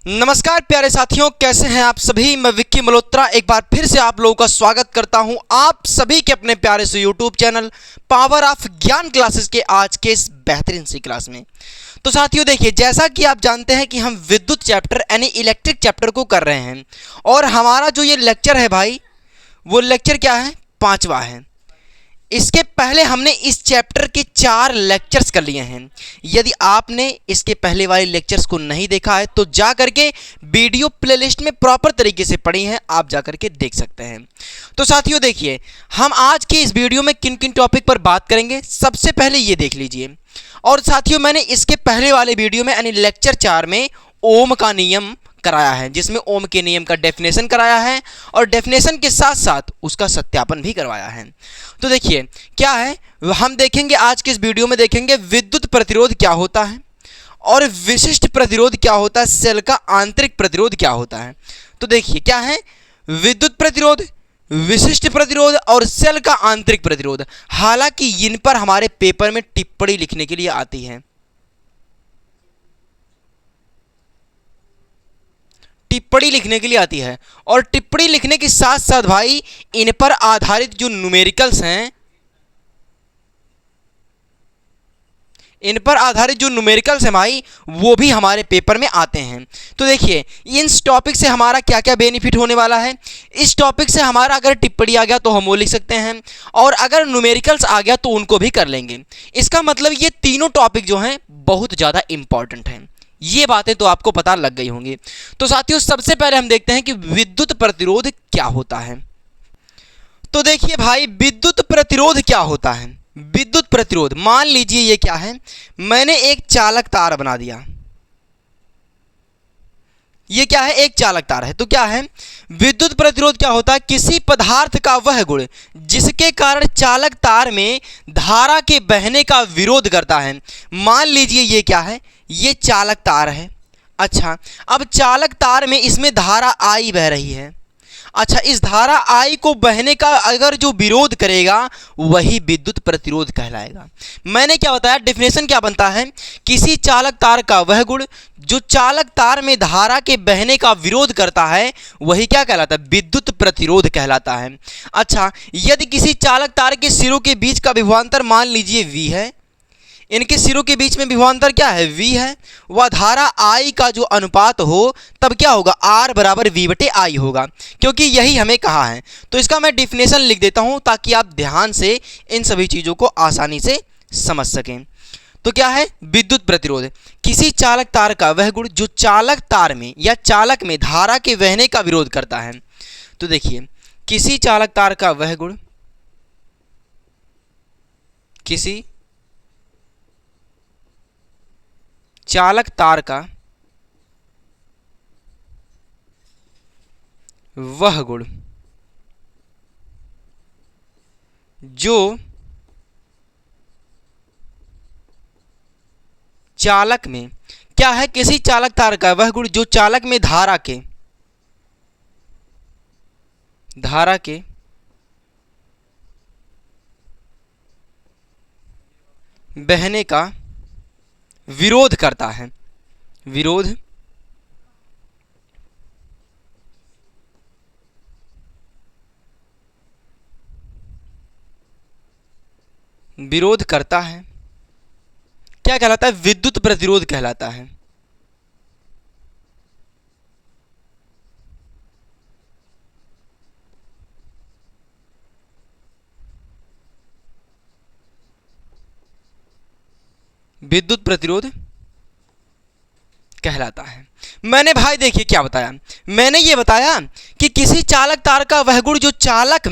नमस्कार प्यारे साथियों, कैसे हैं आप सभी। मैं विक्की मल्होत्रा एक बार फिर से आप लोगों का स्वागत करता हूं आप सभी के अपने प्यारे से यूट्यूब चैनल पावर ऑफ ज्ञान क्लासेस के आज के इस बेहतरीन सी क्लास में। तो साथियों देखिए, जैसा कि आप जानते हैं कि हम विद्युत चैप्टर यानी इलेक्ट्रिक चैप्टर को कर रहे हैं और हमारा जो ये लेक्चर है भाई, वो लेक्चर क्या है, 5वां है। इसके पहले हमने इस चैप्टर के 4 लेक्चर्स कर लिए हैं। यदि आपने इसके पहले वाले लेक्चर्स को नहीं देखा है तो जा करके वीडियो प्लेलिस्ट में प्रॉपर तरीके से पड़ी हैं, आप जा करके देख सकते हैं। तो साथियों देखिए, हम आज के इस वीडियो में किन किन टॉपिक पर बात करेंगे, सबसे पहले ये देख लीजिए। और साथियों, मैंने इसके पहले वाले वीडियो में यानी लेक्चर 4 में ओम का नियम कराया है, जिसमें ओम के नियम का डेफिनेशन कराया है और डेफिनेशन के साथ साथ उसका सत्यापन भी करवाया है। तो देखिए क्या है, हम देखेंगे आज के इस वीडियो में देखेंगे विद्युत प्रतिरोध क्या होता है और विशिष्ट प्रतिरोध क्या होता है, सेल का आंतरिक प्रतिरोध क्या होता है। तो देखिए क्या है, विद्युत प्रतिरोध, विशिष्ट प्रतिरोध और सेल का आंतरिक प्रतिरोध। हालांकि इन पर हमारे पेपर में टिप्पणी लिखने के लिए आती है, टिप्पणी लिखने के लिए आती है। और टिप्पणी लिखने के साथ साथ भाई इन पर आधारित जो न्यूमेरिकल्स हैं, इन पर आधारित जो न्यूमेरिकल्स हैं भाई, वो भी हमारे पेपर में आते हैं। तो देखिए इन टॉपिक से हमारा क्या क्या बेनिफिट होने वाला है। इस टॉपिक से हमारा अगर टिप्पणी आ गया तो हम वो लिख सकते हैं, और अगर न्यूमेरिकल्स आ गया तो उनको भी कर लेंगे। इसका मतलब ये तीनों टॉपिक जो हैं बहुत ज़्यादा इंपॉर्टेंट हैं। ये बातें तो आपको पता लग गई होंगी। तो साथियों सबसे पहले हम देखते हैं कि विद्युत प्रतिरोध क्या होता है। तो देखिए भाई, विद्युत प्रतिरोध क्या होता है। विद्युत प्रतिरोध, मान लीजिए ये क्या है, मैंने एक चालक तार बना दिया। ये क्या है, एक चालक तार है। तो क्या है, विद्युत प्रतिरोध क्या होता है, किसी पदार्थ का वह गुण जिसके कारण चालक तार में धारा के बहने का विरोध करता है। मान लीजिए ये क्या है, ये चालक तार है। अच्छा, अब चालक तार में इसमें धारा आई बह रही है। अच्छा, इस धारा आई को बहने का अगर जो विरोध करेगा वही विद्युत प्रतिरोध कहलाएगा। मैंने क्या बताया, डेफिनेशन क्या बनता है, किसी चालक तार का वह गुण जो चालक तार में धारा के बहने का विरोध करता है वही क्या कहलाता है, विद्युत प्रतिरोध कहलाता है। अच्छा, यदि किसी चालक तार के सिरों के बीच का विभवांतर मान लीजिए V है, इनके सिरों के बीच में विभवांतर क्या है, V है, वह धारा I का जो अनुपात हो तब क्या होगा, R बराबर V/I होगा, क्योंकि यही हमें कहा है। तो इसका मैं डिफिनेशन लिख देता हूं ताकि आप ध्यान से इन सभी चीज़ों को आसानी से समझ सकें। तो क्या है, विद्युत प्रतिरोध, किसी चालक तार का वह गुण जो चालक तार में या चालक में धारा के बहने का विरोध करता है। तो देखिए, किसी चालक तार का वह गुण, किसी चालक तार का वह गुण जो चालक में क्या है, किसी चालक तार का वह गुण जो चालक में धारा के बहने का विरोध करता है, विरोध करता है, क्या कहलाता है, विद्युत प्रतिरोध कहलाता है। विद्युत प्रतिरोध कहलाता है। मैंने भाई देखिए क्या बताया, मैंने ये बताया कि किसी चालक तार का वह गुण जो चालक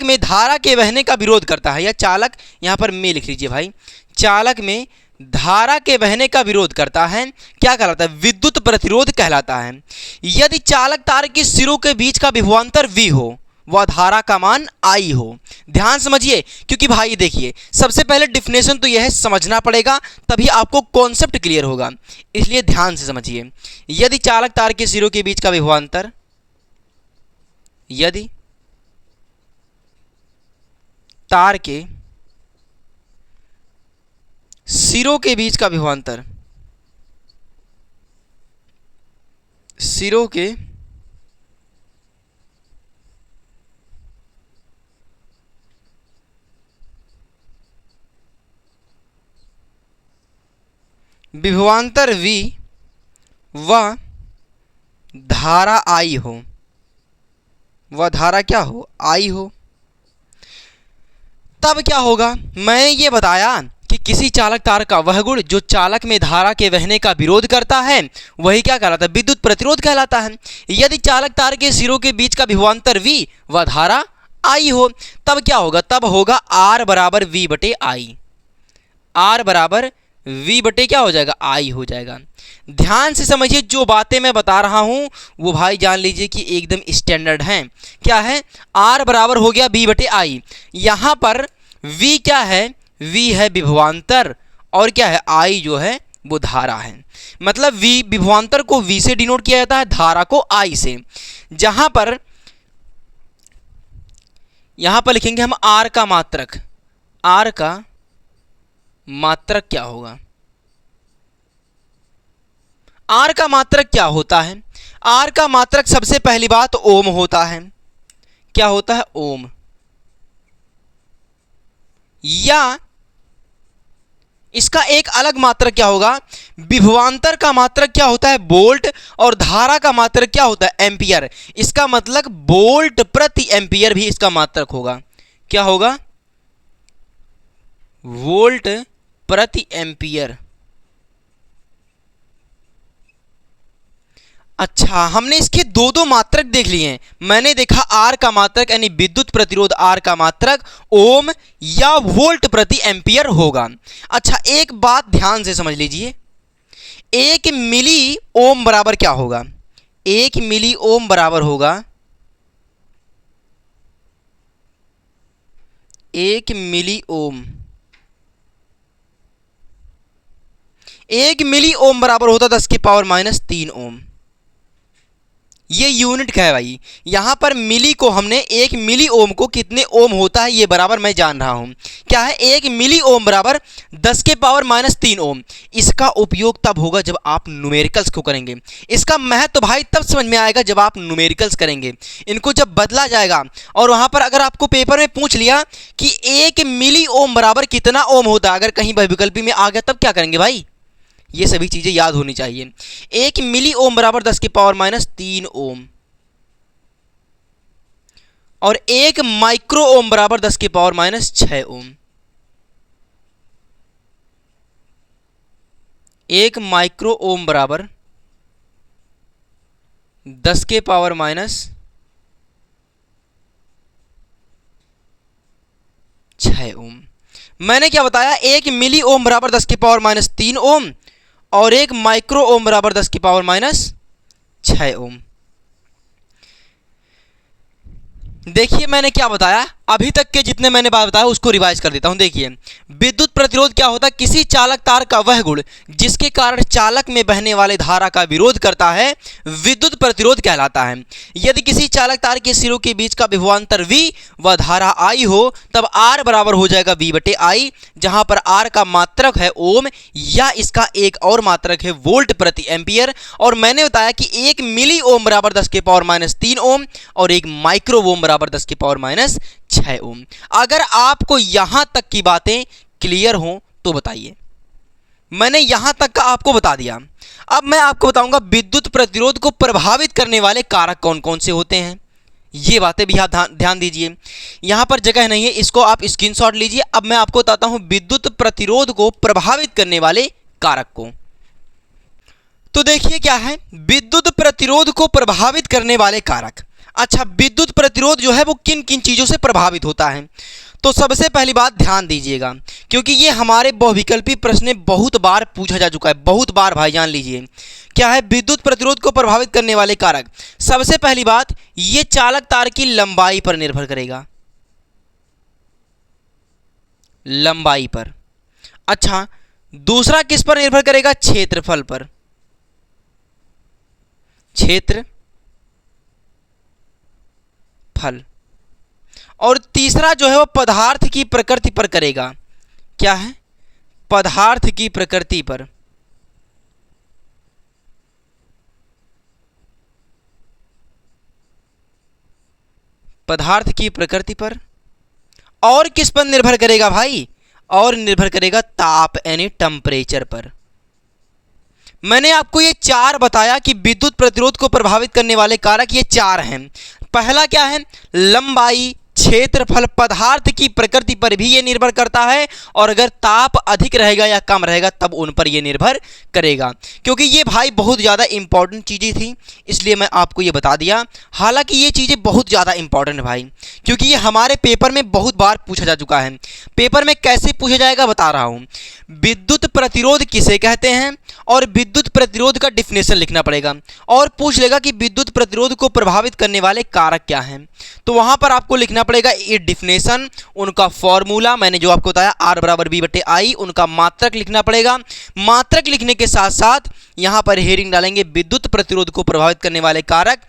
में धारा के बहने का विरोध करता है, या चालक, यहाँ पर मैं लिख लीजिए भाई, चालक में धारा के बहने का विरोध करता है, क्या कहलाता है, विद्युत प्रतिरोध कहलाता है। यदि चालक तार के सिरों के बीच का विभवांतर V हो, वह धारा का मान I हो। ध्यान समझिए, क्योंकि भाई देखिए सबसे पहले डिफिनेशन तो यह है, समझना पड़ेगा तभी आपको कॉन्सेप्ट क्लियर होगा, इसलिए ध्यान से समझिए। यदि चालक तार के सिरों के बीच का विभवांतर, यदि तार के सिरों के बीच का विभवांतर सिरों के विभवांतर V व धारा I हो, वह धारा क्या हो, I हो, तब क्या होगा। मैंने ये बताया कि किसी चालक तार का वह गुण जो चालक में धारा के बहने का विरोध करता है वही क्या कहलाता है, विद्युत प्रतिरोध कहलाता है। यदि चालक तार के सिरों के बीच का विभवांतर V व धारा I हो, तब क्या होगा, तब होगा R बराबर V बटे I। R बराबर V बटे क्या हो जाएगा, I हो जाएगा। ध्यान से समझिए, जो बातें मैं बता रहा हूं वो भाई जान लीजिए कि एकदम स्टैंडर्ड हैं। क्या है, R बराबर हो गया V बटे I। यहाँ पर V क्या है, V है विभवांतर और क्या है, I जो है वो धारा है। मतलब V विभवांतर को V से डिनोट किया जाता है, धारा को I से। जहां पर यहाँ पर लिखेंगे हम R का मात्रक, R का मात्रक क्या होगा, R का मात्रक क्या होता है। R का मात्रक सबसे पहली बात ओम होता है। क्या होता है, ओम। या इसका एक अलग मात्रक क्या होगा, विभवांतर का मात्रक क्या होता है, वोल्ट, और धारा का मात्रक क्या होता है, एम्पियर। इसका मतलब वोल्ट प्रति एम्पियर भी इसका मात्रक होगा। क्या होगा, वोल्ट प्रति एम्पियर। अच्छा, हमने इसके दो दो मात्रक देख लिए हैं। मैंने देखा आर का मात्रक यानी विद्युत प्रतिरोध आर का मात्रक ओम या वोल्ट प्रति एम्पियर होगा। अच्छा, एक बात ध्यान से समझ लीजिए, 1 मिली ओम बराबर क्या होगा, 1 मिली ओम बराबर होगा 1 मिली ओम। 1 मिली ओम बराबर होता 10 की पावर -3 ओम। ये यूनिट क्या है भाई, यहां पर मिली को हमने 1 मिली ओम को कितने ओम होता है ये बराबर मैं जान रहा हूं। क्या है, 1 मिली ओम बराबर 10 के पावर -3 ओम। इसका उपयोग तब होगा जब आप न्यूमेरिकल्स को करेंगे। इसका महत्व भाई तब समझ में आएगा जब आप न्यूमेरिकल्स करेंगे। इनको जब बदला जाएगा और वहां पर अगर आपको पेपर में पूछ लिया कि 1 मिली ओम बराबर कितना ओम होता है, अगर कहीं बहुविकल्पी में आ गया तब क्या करेंगे भाई, ये सभी चीजें याद होनी चाहिए। 1 मिली ओम बराबर 10 की पावर -3 ओम और 1 माइक्रो ओम बराबर 10 की पावर -6 ओम। 1 माइक्रो ओम बराबर 10 के पावर -6 ओम। मैंने क्या बताया, 1 मिली ओम बराबर 10 की पावर -3 ओम और 1 माइक्रो ओम बराबर 10 की पावर -6 ओम। देखिए मैंने क्या बताया, अभी तक के जितने मैंने बात बताया उसको रिवाइज कर देता हूं। देखिए, विद्युत प्रतिरोध क्या होता है, किसी चालक तार का वह गुण जिसके कारण चालक में बहने वाले धारा का विरोध करता है विद्युत प्रतिरोध कहलाता है। यदि किसी चालक तार के सिरों के बीच का विभवांतर V व धारा I हो, तब R बराबर हो जाएगा V बटे I, जहां पर R का मात्रक है ओम या इसका एक और मात्रक है वोल्ट प्रति एम्पियर। और मैंने बताया कि 1 मिली ओम बराबर 10 के पावर -3 ओम और 1 माइक्रो ओम बराबर 10 की पावर -6 ओम। अगर आपको यहां तक की बातें क्लियर हो तो बताइए। मैंने यहां तक का आपको बता दिया। अब मैं आपको बताऊंगा विद्युत प्रतिरोध को प्रभावित करने वाले कारक कौन कौन से होते हैं। ये बातें भी आप ध्यान दीजिए, यहां पर जगह नहीं है, इसको आप स्क्रीनशॉट लीजिए। अब मैं आपको बताता हूं विद्युत प्रतिरोध को प्रभावित करने वाले कारक को। तो देखिए क्या है, विद्युत प्रतिरोध को प्रभावित करने वाले कारक। अच्छा, विद्युत प्रतिरोध जो है वो किन किन चीज़ों से प्रभावित होता है, तो सबसे पहली बात ध्यान दीजिएगा, क्योंकि ये हमारे बहुविकल्पी प्रश्न में बहुत बार पूछा जा चुका है, बहुत बार भाई जान लीजिए। क्या है विद्युत प्रतिरोध को प्रभावित करने वाले कारक। सबसे पहली बात, ये चालक तार की लंबाई पर निर्भर करेगा, लंबाई पर। अच्छा, दूसरा किस पर निर्भर करेगा, क्षेत्रफल पर, क्षेत्रफल। और तीसरा जो है वो पदार्थ की प्रकृति पर करेगा। क्या है, पदार्थ की प्रकृति पर। पदार्थ की प्रकृति पर। और किस पर निर्भर करेगा भाई? और निर्भर करेगा ताप यानी टेम्परेचर पर। मैंने आपको ये चार बताया कि विद्युत प्रतिरोध को प्रभावित करने वाले कारक ये चार हैं। पहला क्या है? लंबाई, क्षेत्रफल, पदार्थ की प्रकृति पर भी ये निर्भर करता है, और अगर ताप अधिक रहेगा या कम रहेगा तब उन पर ये निर्भर करेगा। क्योंकि ये भाई बहुत ज़्यादा इंपॉर्टेंट चीज़ें थी, इसलिए मैं आपको ये बता दिया। हालांकि ये चीज़ें बहुत ज़्यादा इंपॉर्टेंट है भाई, क्योंकि ये हमारे पेपर में बहुत बार पूछा जा चुका है। पेपर में कैसे पूछा जाएगा बता रहा हूँ। विद्युत प्रतिरोध किसे कहते हैं, और विद्युत प्रतिरोध का डिफिनेशन लिखना पड़ेगा, और पूछ लेगा कि विद्युत प्रतिरोध को प्रभावित करने वाले कारक क्या हैं। तो वहाँ पर आपको लिखना पड़ेगा ये डिफिनेशन, उनका फॉर्मूला मैंने जो आपको बताया R बराबर B/I, उनका मात्रक लिखना पड़ेगा। मात्रक लिखने के साथ साथ यहाँ पर हेडिंग डालेंगे विद्युत प्रतिरोध को प्रभावित करने वाले कारक।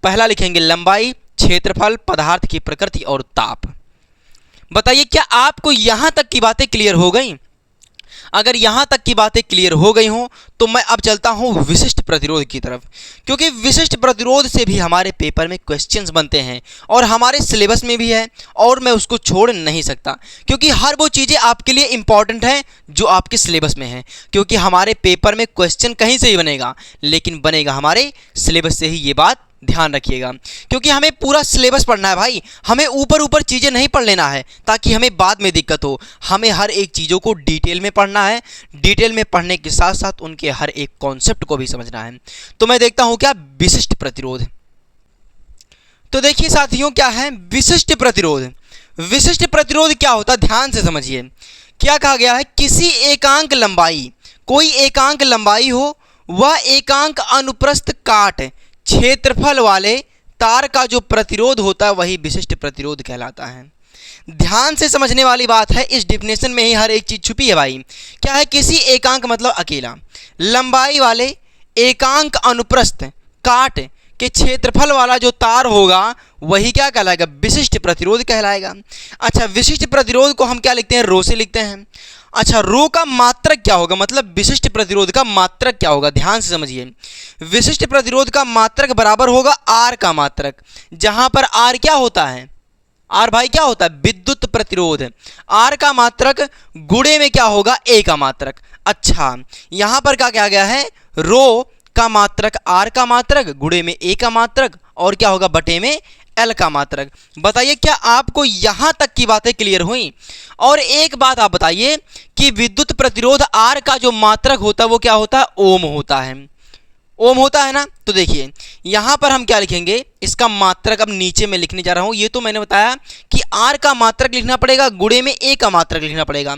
पहला लिखेंगे लंबाई, क्षेत्रफल, पदार्थ की प्रकृति और ताप। बताइए क्या आपको यहाँ तक की बातें क्लियर हो गई? अगर यहाँ तक की बातें क्लियर हो गई हों तो मैं अब चलता हूँ विशिष्ट प्रतिरोध की तरफ, क्योंकि विशिष्ट प्रतिरोध से भी हमारे पेपर में क्वेश्चंस बनते हैं और हमारे सिलेबस में भी है, और मैं उसको छोड़ नहीं सकता, क्योंकि हर वो चीज़ें आपके लिए इंपॉर्टेंट हैं जो आपके सिलेबस में हैं। क्योंकि हमारे पेपर में क्वेश्चन कहीं से ही बनेगा, लेकिन बनेगा हमारे सिलेबस से ही, ये बात ध्यान रखिएगा। क्योंकि हमें पूरा सिलेबस पढ़ना है भाई, हमें ऊपर ऊपर चीज़ें नहीं पढ़ लेना है ताकि हमें बाद में दिक्कत हो। हमें हर एक चीज़ों को डिटेल में पढ़ना है, डिटेल में पढ़ने के साथ साथ उनके हर एक कॉन्सेप्ट को भी समझना है। तो मैं देखता हूँ क्या विशिष्ट प्रतिरोध। तो देखिए साथियों क्या है विशिष्ट प्रतिरोध। विशिष्ट प्रतिरोध क्या होता है ध्यान से समझिए। क्या कहा गया है? किसी एकांक लंबाई, कोई एकांक लंबाई हो, वह एकांक अनुप्रस्थ काट क्षेत्रफल वाले तार का जो प्रतिरोध होता है वही विशिष्ट प्रतिरोध कहलाता है। ध्यान से समझने वाली बात है, इस डिफिनेशन में ही हर एक चीज छुपी है भाई। क्या है? किसी एकांक मतलब अकेला, लंबाई वाले एकांक अनुप्रस्थ काट के क्षेत्रफल वाला जो तार होगा वही क्या कहलाएगा? विशिष्ट प्रतिरोध कहलाएगा। अच्छा, विशिष्ट प्रतिरोध को हम क्या लिखते हैं? रो से लिखते हैं। अच्छा, रो का मात्रक क्या होगा? मतलब विशिष्ट प्रतिरोध का मात्रक क्या होगा? ध्यान से समझिए। विशिष्ट प्रतिरोध का मात्रक बराबर होगा आर का मात्रक, जहां पर आर क्या होता है? आर भाई क्या होता है? विद्युत प्रतिरोध। आर का मात्रक गुणे में क्या होगा? ए का मात्रक। अच्छा, यहां पर क्या कहा गया है? रो का मात्रक आर का मात्रक गुणे में ए का मात्रक, और क्या होगा? बटे में एल का मात्रक। बताइए क्या आपको यहां तक की बातें क्लियर हुई? और एक बात आप बताइए कि विद्युत प्रतिरोध आर का जो मात्रक होता है वो क्या होता है? ओम होता है। ओम होता है ना। तो देखिए यहां पर हम क्या लिखेंगे? इसका मात्रक अब नीचे में लिखने जा रहा हूं। ये तो मैंने बताया कि आर का मात्रक लिखना पड़ेगा, गुणे में ए का मात्रक लिखना पड़ेगा।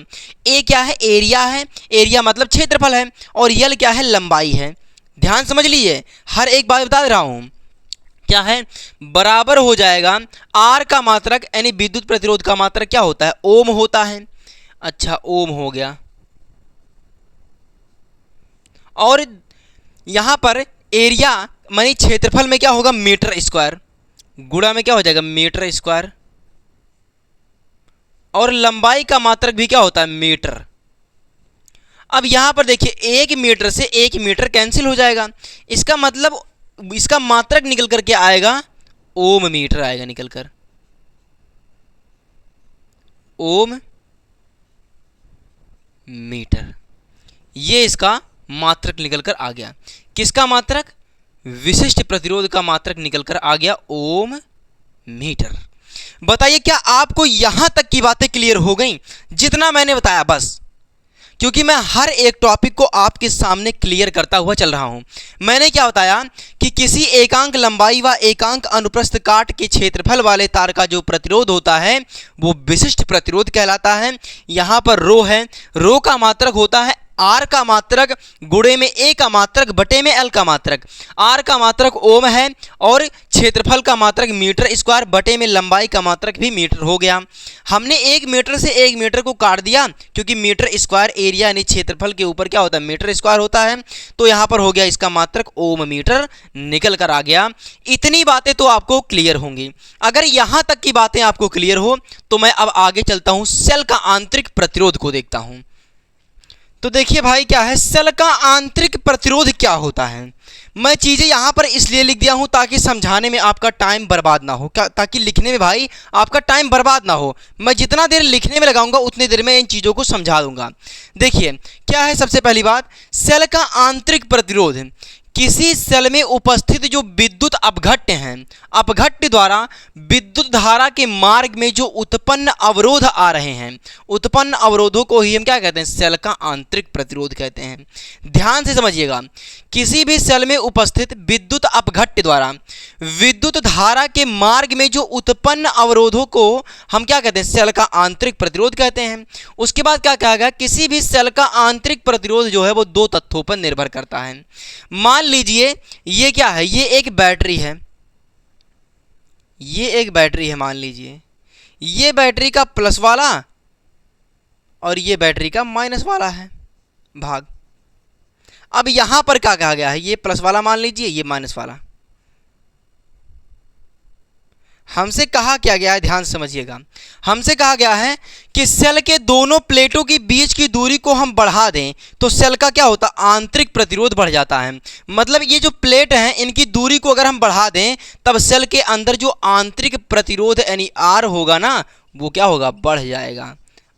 ए क्या है? एरिया है, एरिया मतलब क्षेत्रफल है, और यल क्या है? लंबाई है। ध्यान समझ लीजिए, हर एक बात बता रहा हूं। क्या है? बराबर हो जाएगा आर का मात्रक यानी विद्युत प्रतिरोध का मात्रक क्या होता है? ओम होता है। अच्छा, ओम हो गया, और यहां पर एरिया मानी क्षेत्रफल में क्या होगा? मीटर स्क्वायर, गुणा में क्या हो जाएगा? मीटर स्क्वायर, और लंबाई का मात्रक भी क्या होता है? मीटर। अब यहां पर देखिए 1 मीटर से 1 मीटर कैंसिल हो जाएगा, इसका मतलब इसका मात्रक निकल करके आएगा ओम मीटर आएगा निकल कर, ओम मीटर। ये इसका मात्रक निकल कर आ गया। किसका मात्रक? विशिष्ट प्रतिरोध का मात्रक निकल कर आ गया ओम मीटर। बताइए क्या आपको यहां तक की बातें क्लियर हो गई जितना मैंने बताया? बस क्योंकि मैं हर एक टॉपिक को आपके सामने क्लियर करता हुआ चल रहा हूं। मैंने क्या बताया कि किसी एकांक लंबाई व एकांक अनुप्रस्थ काट के क्षेत्रफल वाले तार का जो प्रतिरोध होता है वो विशिष्ट प्रतिरोध कहलाता है। यहां पर रो है, रो का मात्रक होता है आर का मात्रक गुणे में ए का मात्रक बटे में एल का मात्रक। आर का मात्रक ओम है और क्षेत्रफल का मात्रक मीटर स्क्वायर बटे में लंबाई का मात्रक भी मीटर हो गया। हमने 1 मीटर से 1 मीटर को काट दिया क्योंकि मीटर स्क्वायर एरिया यानी क्षेत्रफल के ऊपर क्या होता है? मीटर स्क्वायर होता है। तो यहाँ पर हो गया इसका मात्रक ओम मीटर निकल कर आ गया। इतनी बातें तो आपको क्लियर होंगी। अगर यहाँ तक की बातें आपको क्लियर हो तो मैं अब आगे चलता हूँ, सेल का आंतरिक प्रतिरोध को देखता हूँ। तो देखिए भाई क्या है, सेल का आंतरिक प्रतिरोध क्या होता है? मैं चीज़ें यहाँ पर इसलिए लिख दिया हूँ ताकि समझाने में आपका टाइम बर्बाद ना हो, ताकि लिखने में भाई आपका टाइम बर्बाद ना हो। मैं जितना देर लिखने में लगाऊंगा उतनी देर में इन चीज़ों को समझा दूंगा। देखिए क्या है, सबसे पहली बात, सेल का आंतरिक प्रतिरोध। किसी सेल में उपस्थित जो विद्युत अपघट्य हैं, अपघट्य द्वारा विद्युत धारा के मार्ग में जो उत्पन्न अवरोध आ रहे हैं, उत्पन्न अवरोधों को ही हम क्या कहते हैं, सेल का आंतरिक प्रतिरोध कहते हैं। ध्यान से समझिएगा, किसी भी सेल में उपस्थित विद्युत अपघट्य द्वारा विद्युत धारा के मार्ग में जो उत्पन्न अवरोधों को हम क्या कहते हैं, सेल का आंतरिक प्रतिरोध कहते हैं। उसके बाद क्या कहा गया, किसी भी सेल का आंतरिक प्रतिरोध जो है वो दो तत्वों पर निर्भर करता है। मान लीजिए ये क्या है, ये एक बैटरी है, ये एक बैटरी है, मान लीजिए ये बैटरी का प्लस वाला और ये बैटरी का माइनस वाला है भाग। अब यहां पर क्या कहा गया है, ये प्लस वाला मान लीजिए, ये माइनस वाला। हमसे कहा क्या गया है, ध्यान समझिएगा, हमसे कहा गया है कि सेल के दोनों प्लेटों के बीच की दूरी को हम बढ़ा दें तो सेल का क्या होता है, आंतरिक प्रतिरोध बढ़ जाता है। मतलब ये जो प्लेट हैं इनकी दूरी को अगर हम बढ़ा दें तब सेल के अंदर जो आंतरिक प्रतिरोध यानी आर होगा ना, वो क्या होगा, बढ़ जाएगा,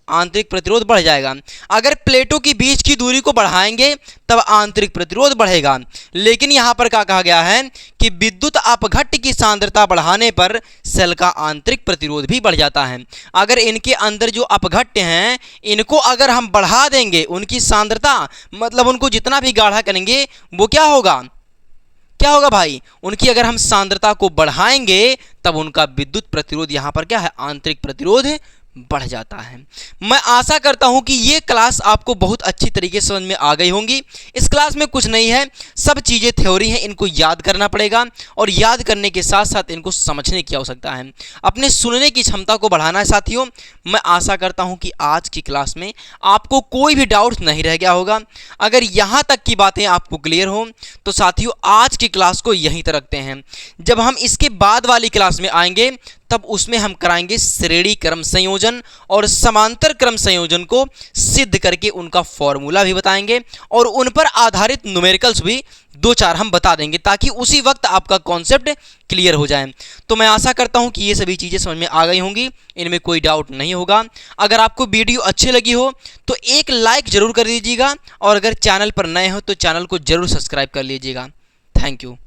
आंतरिक प्रतिरोध बढ़ जाएगा। अगर प्लेटों के बीच की दूरी को बढ़ाएंगे तब आंतरिक प्रतिरोध बढ़ेगा। लेकिन यहाँ पर क्या कहा गया है कि विद्युत अपघट्य की सांद्रता बढ़ाने पर सेल का आंतरिक प्रतिरोध भी बढ़ जाता है। अगर इनके अंदर जो अपघट्य हैं इनको अगर हम बढ़ा देंगे, उनकी सांद्रता मतलब उनको जितना भी गाढ़ा करेंगे वो क्या होगा, क्या होगा भाई, उनकी अगर हम सांद्रता को बढ़ाएंगे तब उनका विद्युत प्रतिरोध यहाँ पर क्या है, आंतरिक प्रतिरोध बढ़ जाता है। मैं आशा करता हूं कि ये क्लास आपको बहुत अच्छी तरीके से समझ में आ गई होंगी। इस क्लास में कुछ नहीं है, सब चीज़ें थ्योरी हैं, इनको याद करना पड़ेगा और याद करने के साथ साथ इनको समझने की आवश्यकता है, अपने सुनने की क्षमता को बढ़ाना है। साथियों मैं आशा करता हूं कि आज की क्लास में आपको कोई भी डाउट नहीं रह गया होगा। अगर यहाँ तक की बातें आपको क्लियर हो तो साथियों आज की क्लास को यहीं तक रखते हैं। जब हम इसके बाद वाली क्लास में आएंगे तब उसमें हम कराएंगे श्रेणी क्रम संयोजन और समांतर क्रम संयोजन को सिद्ध करके उनका फॉर्मूला भी बताएंगे और उन पर आधारित न्यूमेरिकल्स भी दो चार हम बता देंगे ताकि उसी वक्त आपका कॉन्सेप्ट क्लियर हो जाए। तो मैं आशा करता हूं कि ये सभी चीज़ें समझ में आ गई होंगी, इनमें कोई डाउट नहीं होगा। अगर आपको वीडियो अच्छी लगी हो तो एक लाइक ज़रूर कर दीजिएगा और अगर चैनल पर नए हो तो चैनल को ज़रूर सब्सक्राइब कर लीजिएगा। Thank you.